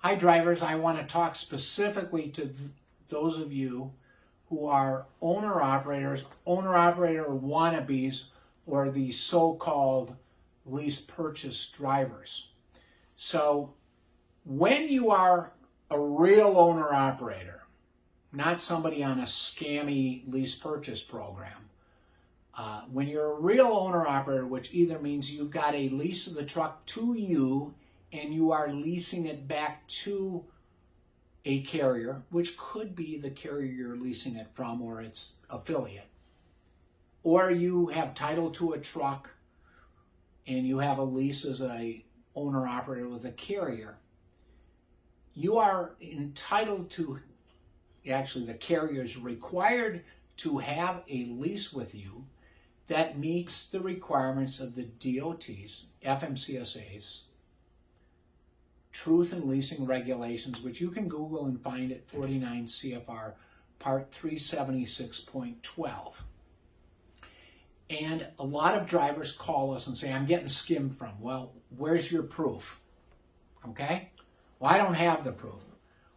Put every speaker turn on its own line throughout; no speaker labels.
Hi drivers, I want to talk specifically to those of you who are owner-operators, owner-operator wannabes, or the so-called lease purchase drivers. So when you are a real owner-operator, not somebody on a scammy lease purchase program, when you're a real owner-operator, which either means you've got a lease of the truck to you and you are leasing it back to a carrier, which could be the carrier you're leasing it from or its affiliate, or you have title to a truck and you have a lease as a owner-operator with a carrier, you are entitled to, actually the carrier is required to have a lease with you that meets the requirements of the DOT's, FMCSA's, Truth in Leasing Regulations, which you can Google and find at 49 CFR Part 376.12. And a lot of drivers call us and say, I'm getting skimmed from. Well, where's your proof? Okay? Well, I don't have the proof.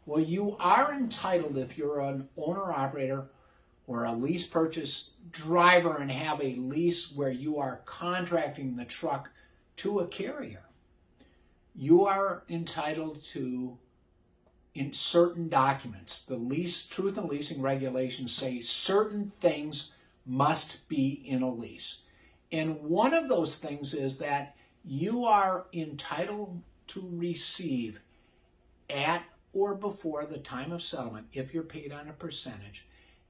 Well, you are entitled, if you're an owner-operator or a lease purchase driver and have a lease where you are contracting the truck to a carrier, you are entitled to, in certain documents, the lease, Truth in Leasing Regulations say certain things must be in a lease. And one of those things is that you are entitled to receive at or before the time of settlement, if you're paid on a percentage,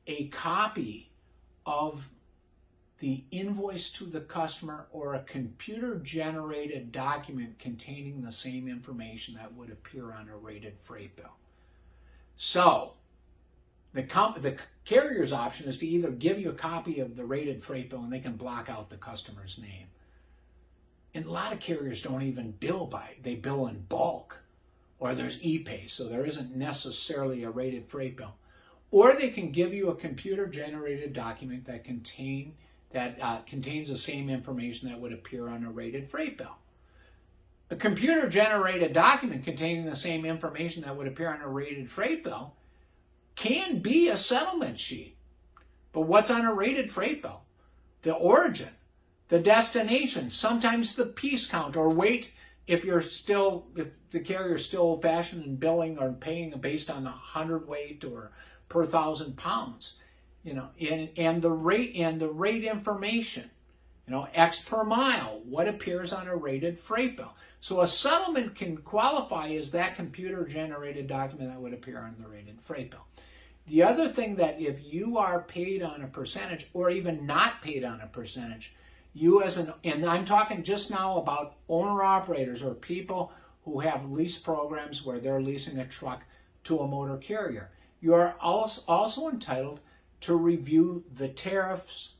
a copy of the invoice to the customer or a computer-generated document containing the same information that would appear on a rated freight bill. So, the carrier's option is to either give you a copy of the rated freight bill and they can block out the customer's name. And a lot of carriers don't even bill they bill in bulk, or there's e-pay, so there isn't necessarily a rated freight bill. Or they can give you a computer-generated document that contains the same information that would appear on a rated freight bill. The computer-generated document containing the same information that would appear on a rated freight bill can be a settlement sheet. But what's on a rated freight bill? The origin, the destination, sometimes the piece count or weight if the carrier's still old-fashioned and billing or paying based on 100 weight or per 1,000 pounds, and the rate information, X per mile, what appears on a rated freight bill. So a settlement can qualify as that computer-generated document that would appear on the rated freight bill. The other thing, that if you are paid on a percentage or even not paid on a percentage, and I'm talking just now about owner-operators or people who have lease programs where they're leasing a truck to a motor carrier, you are also entitled to review the tariffs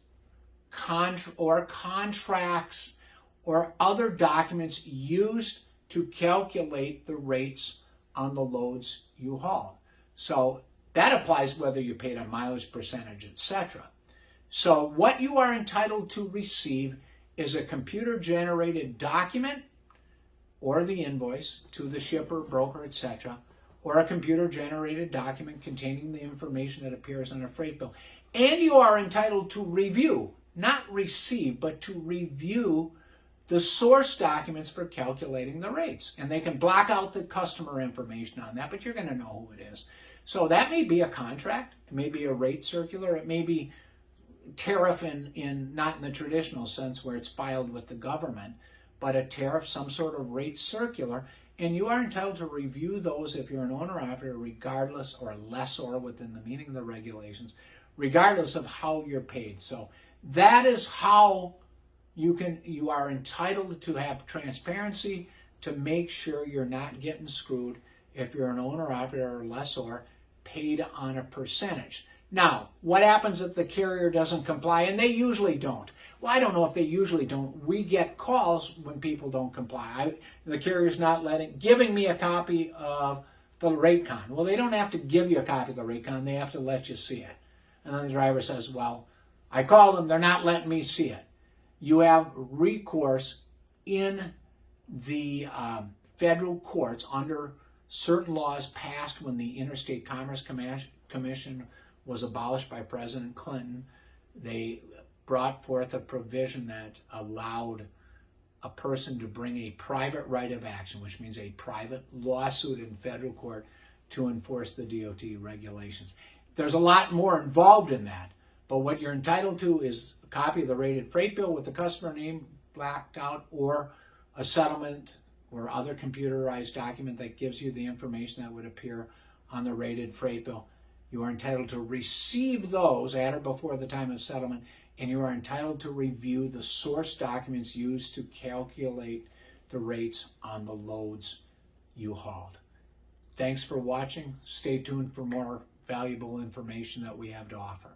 or contracts or other documents used to calculate the rates on the loads you haul. So that applies whether you paid a mileage percentage, etc. So what you are entitled to receive is a computer-generated document or the invoice to the shipper, broker, etc., or a computer-generated document containing the information that appears on a freight bill. And you are entitled to review, not receive, but to review the source documents for calculating the rates. And they can block out the customer information on that, but you're going to know who it is. So that may be a contract, it may be a rate circular, it may be tariff not in the traditional sense where it's filed with the government, but a tariff, some sort of rate circular. And you are entitled to review those if you're an owner-operator, regardless, or lessor within the meaning of the regulations, regardless of how you're paid. So that is how you are entitled to have transparency to make sure you're not getting screwed if you're an owner-operator or lessor paid on a percentage. Now, what happens if the carrier doesn't comply? And they usually don't. Well, I don't know if they usually don't. We get calls when people don't comply. The carrier's not giving me a copy of the rate con. Well, they don't have to give you a copy of the rate con. They have to let you see it. And then the driver says, well, I called them. They're not letting me see it. You have recourse in the federal courts under certain laws passed when the Interstate Commerce Commission was abolished by President Clinton. They brought forth a provision that allowed a person to bring a private right of action, which means a private lawsuit in federal court to enforce the DOT regulations. There's a lot more involved in that, but what you're entitled to is a copy of the rated freight bill with the customer name blacked out, or a settlement or other computerized document that gives you the information that would appear on the rated freight bill. You are entitled to receive those at or before the time of settlement, and you are entitled to review the source documents used to calculate the rates on the loads you hauled. Thanks for watching. Stay tuned for more valuable information that we have to offer.